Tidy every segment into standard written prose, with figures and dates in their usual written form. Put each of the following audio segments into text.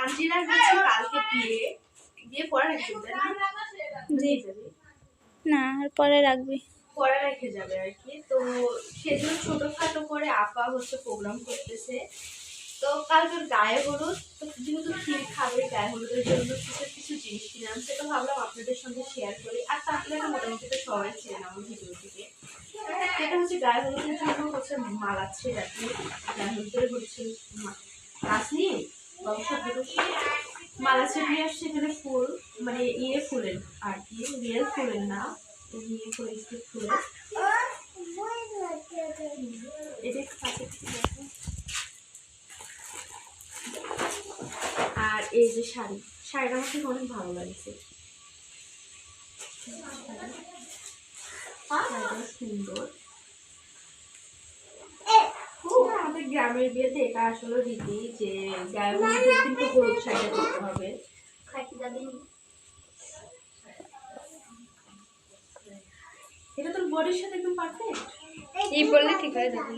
আঞ্জিনার হচ্ছে কালকে বিয়ে পরে রেখে যাবে না আর পরে রাখবি, পরে রেখে যাবে আর কি। তো সেজন্য ছোটখাটো করে আপা হচ্ছে প্রোগ্রাম করতেছে। তো কালকে গায়ে হলুদ, তো যেহেতু ক্ষীর খাবে গায়ে হলুদের জন্য কিছু জিনিস কিনলাম, সেটা ভাবলাম আপনাদের সঙ্গে শেয়ার করি। আর তাহলে মোটামুটি তো সবাই ছিলেন আমার ভিডিও থেকে। সেটা হচ্ছে গায়ে হলুদের জন্য হচ্ছে মালাচ্ছে আর কি। গায়ে হলুদের হচ্ছে গাছ নিয়ে মালা ছিটিয়ে আসছে, এখানে ফুল মানে ফুলের আর কি, রিয়েল ফুলের না, ফুলের আর এই যে শাড়িটা আমার থেকে অনেক ভালো লাগছে, সুন্দর। আমাদের গ্রামের বিয়েতে এটা আসলে রীতি যে গায়ে হলুদের দিন তো হলুদ শাড়ি করতে হবে। এটা তোর বডির সাথে একদম পারফেক্ট। এই বললে ঠিক হয়ে যাবে।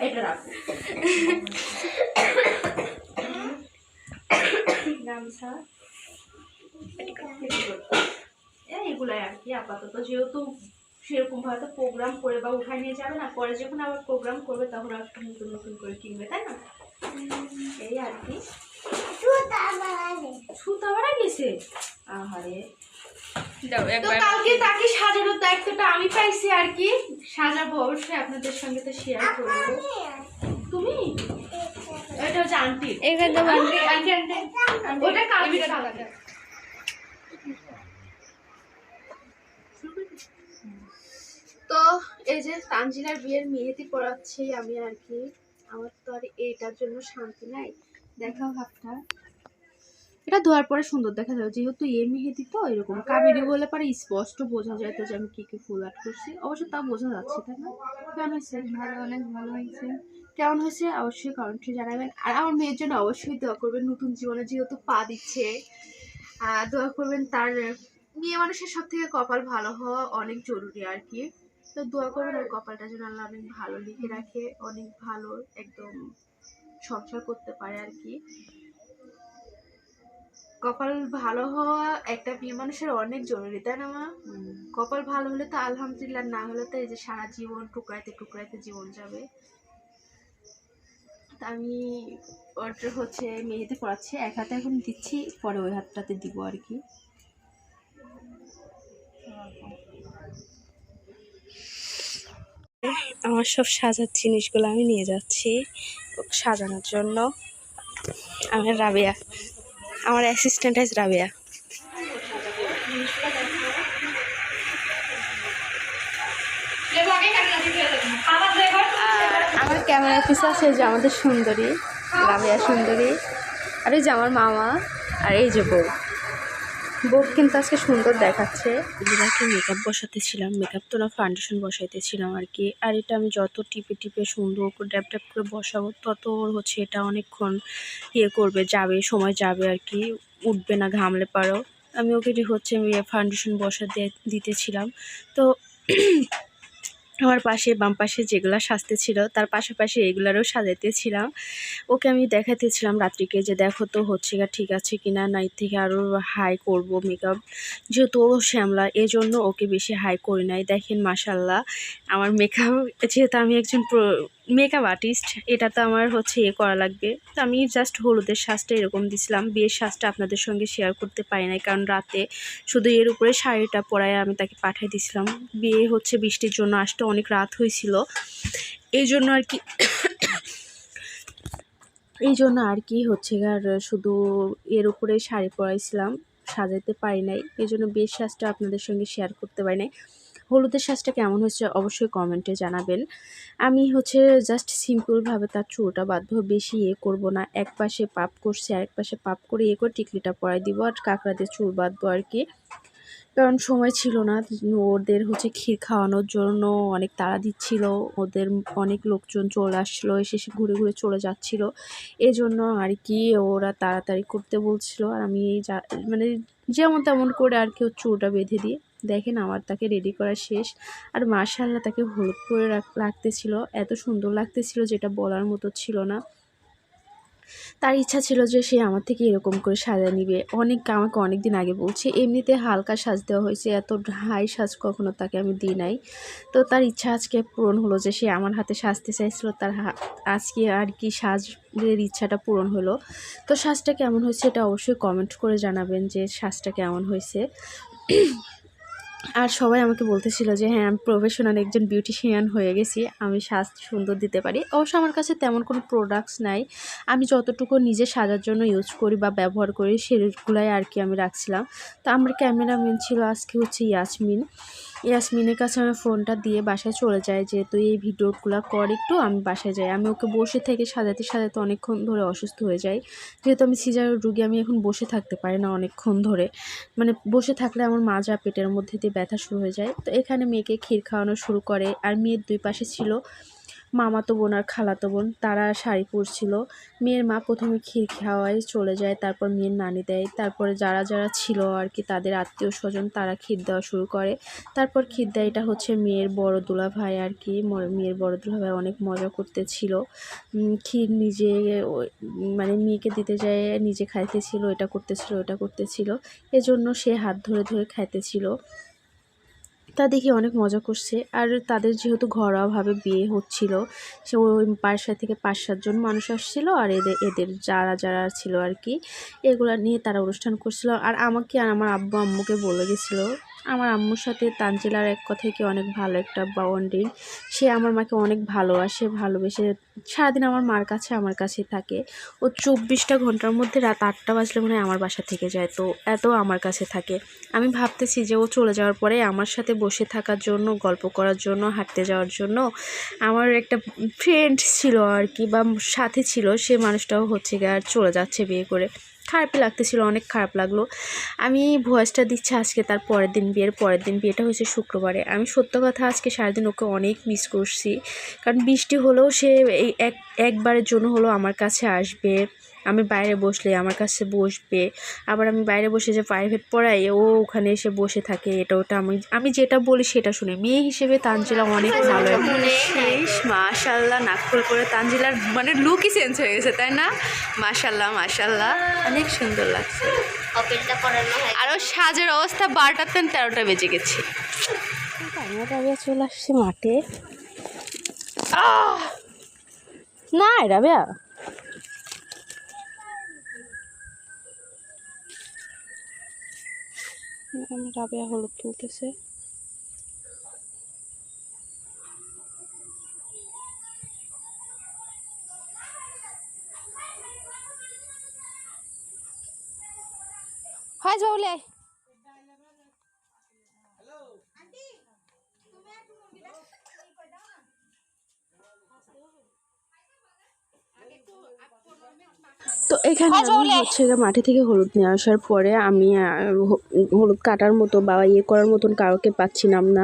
এটা রাখো। গামছা এগুলাই আর কি আপাতত, যেহেতু সেরকম হয়তো প্রোগ্রাম করে বা উঠায় নিয়ে যাবে না, পরে যখন আবার প্রোগ্রাম করবে তখন আর নতুন নতুন করে কিনবে, তাই না? এই আর কি। সুতা বাড়া গেছে, আহারে। তো কালকে তাকে সাজানোর দায়িত্বটা আমি পাইছি আর কি। সাজাবো অবশ্যই, আপনাদের সঙ্গে তো শেয়ার করবো। তুমি এটা হচ্ছে আন্টি, ওটা কালকে। তো এই যে তানজিনার বিয়ের মেহেদি পড়াচ্ছি আমি আর কি। আমার তো আর এইটার জন্য শান্তি নাই। দেখাও হাতটা, এটা ধোয়ার পরে সুন্দর দেখা যাবে, যেহেতু মেহেদি তো এরকম কাবেরি বলে পারে স্পষ্ট বোঝা যায় তো যে আমি কি কি ফুল আর্ট করছি। অবশ্য তা বোঝা যাচ্ছে, তাই না? কেমন হয়েছে? ভালো, অনেক ভালো হয়েছে। কেমন হয়েছে অবশ্যই কমেন্টে জানাবেন। আর আমার মেয়ের জন্য অবশ্যই দোয়া করবেন, নতুন জীবনে যেহেতু পা দিচ্ছে। দোয়া করবেন, তার মেয়ে মানুষের সব থেকে কপাল ভালো হওয়া অনেক জরুরি আর কি। তো দোয়া করবেন আর কপালটা যেন আল্লাহ অনেক ভালো লিখে রাখে, অনেক ভালো একদম সংসার করতে পারে আর কি। কপাল ভালো হওয়া একটা মেয়ে মানুষের অনেক জরুরি, তাই না মা? কপাল ভালো হলে তো আলহামদুলিল্লাহ, না হলে তো এই যে সারা জীবন টুকরাইতে টুকরাইতে জীবন যাবে। আমি ওটা হচ্ছে মেহেদি পড়াচ্ছি, এক হাতে এখন দিচ্ছি, পরে ওই হাতটাতে দিব আর কি। আমার সব সাজার জিনিসগুলো আমি নিয়ে যাচ্ছি সাজানোর জন্য। আমি রাবেয়া, আমার অ্যাসিস্ট্যান্ট আছে রাবেয়া। আমার ক্যামেরা পিছে আছে যে আমাদের সুন্দরী রাবেয়া সুন্দরী, আর এই যে আমার মামা, আর এই যে বউ কিন্তু আজকে সুন্দর দেখাচ্ছে। এগুলাকে মেকআপ বসাতেছিলাম, মেকআপ তো না ফাউন্ডেশন বসাইতেছিলাম আর কি। আর এটা আমি যত টিপে টিপে সুন্দর করে ড্যাপ ড্যাপ করে বসাবো তত হচ্ছে এটা অনেকক্ষণ করবে, যাবে সময় যাবে আর কি, উঠবে না ঘামলে পারো। আমি ওকে হচ্ছে ফাউন্ডেশন বসা দিতেছিলাম। তো আমার পাশে বাম পাশে যেগুলা সাজতে ছিল তার পাশাপাশি এগুলারও সাজাইতেছিলাম। ওকে আমি দেখাতেছিলাম রাত্রিকে যে দেখো তো হচ্ছে ঠিক আছে কিনা, না এর থেকে আরও হাই করব মেকআপ, যেহেতু ও শ্যামলা এই জন্য ওকে বেশি হাই করি নাই। দেখেন মাশাল্লাহ আমার মেকআপ, যেহেতু আমি একজন মেকআপ আর্টিস্ট, এটা তো আমার হচ্ছে করা লাগবে। তো আমি জাস্ট হলুদের সাজটা এরকম দিছিলাম, বিয়ের সাজটা আপনাদের সঙ্গে শেয়ার করতে পারি নাই, কারণ রাতে শুধু এর উপরে শাড়িটা পরায় আমি তাকে পাঠিয়ে দিছিলাম। বিয়ে হচ্ছে বৃষ্টির জন্য আসতে অনেক রাত হয়েছিল, এই জন্য আর কি হচ্ছে আর শুধু এর উপরে শাড়ি পরাইছিলাম, সাজাইতে পারি নাই, এই জন্য বিয়ের সাজটা আপনাদের সঙ্গে শেয়ার করতে পারি নাই। হলুদের সাজটা কেমন হয়েছে অবশ্যই কমেন্টে জানাবেন। আমি হচ্ছে জাস্ট সিম্পলভাবে তার চুলটা বাঁধবো, বেশি করব না। এক পাশে পাপ করছি, আরেক পাশে পাপ করে করে টিকলিটা পরাই দিব আর কাঁকড়া দিয়ে চুল বাঁধবো আর কি। কারণ সময় ছিল না, ওদের হচ্ছে ক্ষীর খাওয়ানোর জন্য অনেক তাড়া দিচ্ছিল, ওদের অনেক লোকজন চলে আসছিলো, এসে ঘুরে ঘুরে চলে যাচ্ছিলো, এজন্য আর কি ওরা তাড়াতাড়ি করতে বলছিল। আর আমি মানে যেমন তেমন করে আর কি ওর চুলটা বেঁধে দিই। দেখেন আমার তাকে রেডি করা শেষ, আর মাশাআল্লাহ তাকে হলুদ করে লাগতেছিল, এত সুন্দর লাগতেছিল যেটা বলার মতো ছিল না। তার ইচ্ছা ছিল যে সে আমার থেকে এরকম করে সাজা নিবে। আমাকে অনেক দিন আগে বলছে। এমনিতে হালকা সাজ দেওয়া হয়েছে, এত হাই সাজ কখনো তাকে আমি দিই নাই। তো তার ইচ্ছা আজকে পূরণ হলো যে সে আমার হাতে সাজতে চাইছিল, আজকে আর কি সাজের ইচ্ছাটা পূরণ হলো। তো সাজটা কেমন হয়েছে এটা অবশ্যই কমেন্ট করে জানাবেন যে সাজটা কেমন হয়েছে। আর সবাই আমাকে বলতেছিল যে হ্যাঁ, আমি প্রফেশনাল একজন বিউটিশিয়ান হয়ে গেছি, আমি সাজ সুন্দর দিতে পারি। অবশ্য আমার কাছে তেমন কোনো প্রোডাক্টস নাই, আমি যতটুকু নিজে সাজার জন্য ইউজ করি বা ব্যবহার করি সেগুলাই আর কি আমি রাখছিলাম। তো আমার ক্যামেরাম্যান ছিল আজকে হচ্ছে ইয়াসমিনের কাছে আমি ফোনটা দিয়ে বাসায় চলে যাই, যেহেতু এই ভিডিওগুলো কর একটু, আমি বাসায় যাই। আমি ওকে বসে থেকে সাজাতে সাজাতে অনেকক্ষণ ধরে অসুস্থ হয়ে যাই, যেহেতু আমি সিজারের রুগী, আমি এখন বসে থাকতে পারি না অনেকক্ষণ ধরে, মানে বসে থাকলে আমার মাজা পেটের মধ্যে দিয়ে ব্যথা শুরু হয়ে যায়। তো এখানে মেয়েকে ক্ষীর খাওয়ানো শুরু করে, আর মেয়ের দুই পাশে ছিল মামাতো বোন আর খালাতো বোন, তারা শাড়ি পরছিল। মেয়ের মা প্রথমে ক্ষীর খাওয়ায় চলে যায়, তারপর মেয়ের নানি দেয়, তারপরে যারা যারা ছিল আর কি তাদের আত্মীয় স্বজন তারা ক্ষীর দেওয়া শুরু করে। তারপর ক্ষীর দেয়, এটা হচ্ছে মেয়ের বড় দুলাভাই আর কি, মেয়ের বড় দুলাভাই অনেক মজা করতেছিল। ক্ষীর নিজে মানে মেয়েকে দিতে যায়, নিজে খাইতেছিল, এটা করতেছিল ওটা করতেছিল, এজন্য সে হাত ধরে ধরে খাইতেছিল। তা দেখি অনেক মজা করছে। আর তাদের যেহেতু ঘরোয়াভাবে বিয়ে হচ্ছিল, সে ওই বাসা থেকে 5-7 জন মানুষ আসছিল, আর এদের যারা যারা ছিল আর কি, এগুলা নিয়ে তারা অনুষ্ঠান করছিল। আর আমাকে আর আমার আব্বু আম্মুকে বলে গেছিলো, আমার আম্মুর সাথে তানজিলার এক কথায় কি অনেক ভালো একটা বন্ডিং। সে আমার মাকে অনেক ভালোবেসে সারাদিন আমার মার কাছে আমার কাছেই থাকে। ও 24টা ঘন্টার মধ্যে রাত 8টা বাজলে মনে হয় আমার বাসা থেকে যায়, তো এত আমার কাছে থাকে। আমি ভাবতেছি যে ও চলে যাওয়ার পরে আমার সাথে বসে থাকার জন্য, গল্প করার জন্য, হাঁটতে যাওয়ার জন্য আমার একটা ফ্রেন্ড ছিল আর কি, বা সাথে ছিল, সে মানুষটাও হচ্ছে গিয়ে আর চলে যাচ্ছে বিয়ে করে। খারাপই লাগতেছিল, অনেক খারাপ লাগলো। আমি ভয়েসটা দিচ্ছি আজকে তার বিয়ের পরের দিন, বিয়েটা হয়েছে শুক্রবারে। আমি সত্য কথা আজকে সারাদিন ওকে অনেক মিস করছি, কারণ বৃষ্টি হলেও সে এই একবারের জন্য হলো আমার কাছে আসবে, আমি বাইরে বসলে আমার কাছে বসবে, আবার আমি বাইরে বসে যে প্রাইভেট পড়াই ও ওখানে এসে বসে থাকে, এটা ওটা আমি যেটা বলি সেটা শুনে। মেয়ে হিসেবে তানজিলা অনেক ভালো। মাশাল্লাহ, নাকফুল করে তানজিলার মানে লুকই চেঞ্জ হয়ে গেছে, তাই না? মাশাল্লাহ মাশাল্লাহ, অনেক সুন্দর লাগছে। আরও সাজের অবস্থা 12টা থেকে 13টা বেজে গেছে। রাবিয়া চলে আসছে মাঠে। না রাবিয়া, রাবিয়া হলুদ তুলতেছে। হয় যাওলে তো এখানে আমি হচ্ছে মাঠে থেকে হলুদ নিয়ে আসার পরে আমি হলুদ কাটার মতো বা করার মতন কাউকে পাচ্ছিলাম না।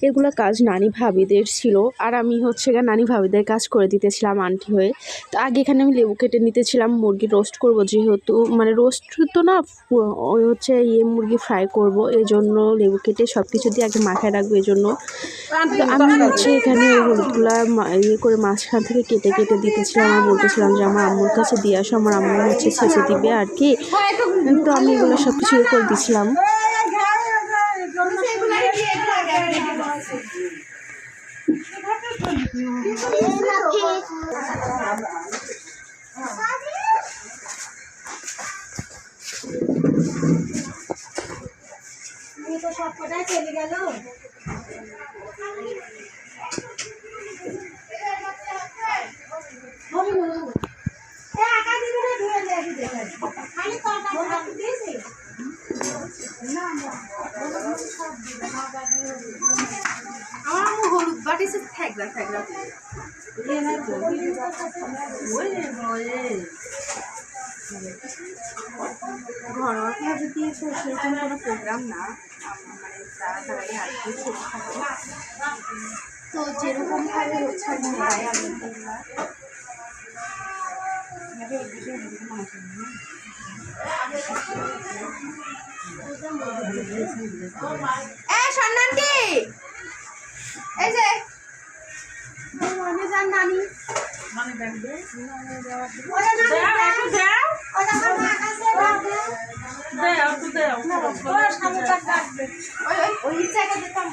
এগুলো কাজ নানি ভাবিদের ছিল, আর আমি হচ্ছে নানি ভাবিদের কাজ করে দিতেছিলাম আন্টি হয়ে। তো আগে এখানে আমি লেবু কেটে নিতেছিলাম, মুরগি রোস্ট করব, যেহেতু মানে রোস্ট তো না, ওই হচ্ছে মুরগি ফ্রাই করব, এই জন্য লেবু কেটে সব কিছু দিয়ে আগে মাখায় রাখবো এই জন্য। তো আমি হচ্ছে এখানে হলুদগুলা করে মাঝখান থেকে কেটে কেটে দিতেছিলাম, আর বলতেছিলাম যে আমার আম্মুর কাছে দিয়ে আসো, আমার আম্মু হচ্ছে ছেঁচে দিবে আর কি। তো আমি এগুলো সব কিছু করে দিছিলাম। তো সব কটাই চলে গেল। আমার হলুদ বাটিছে থাকলা ঘরোয়াভাবে দিয়ে তো সেরকম কোনো প্রোগ্রাম না, মানে তাড়াতাড়ি আর কি ছোটখাটো, তো যেরকমভাবে হচ্ছে আলহামদুলিল্লাহ। সন্ন্যান্তি এই যে মানে যান নানি মানে ওই জায়গা দিতাম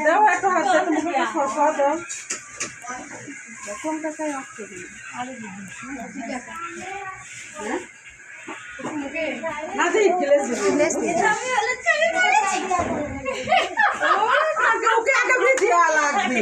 দাও একটু হাত দাও মুখে শসা দাও কোন টাকায় অফ করি না দিই গ্লাস ওকে আগে বলে দেয়া লাগবে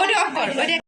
ওটা অফ কর, ওটা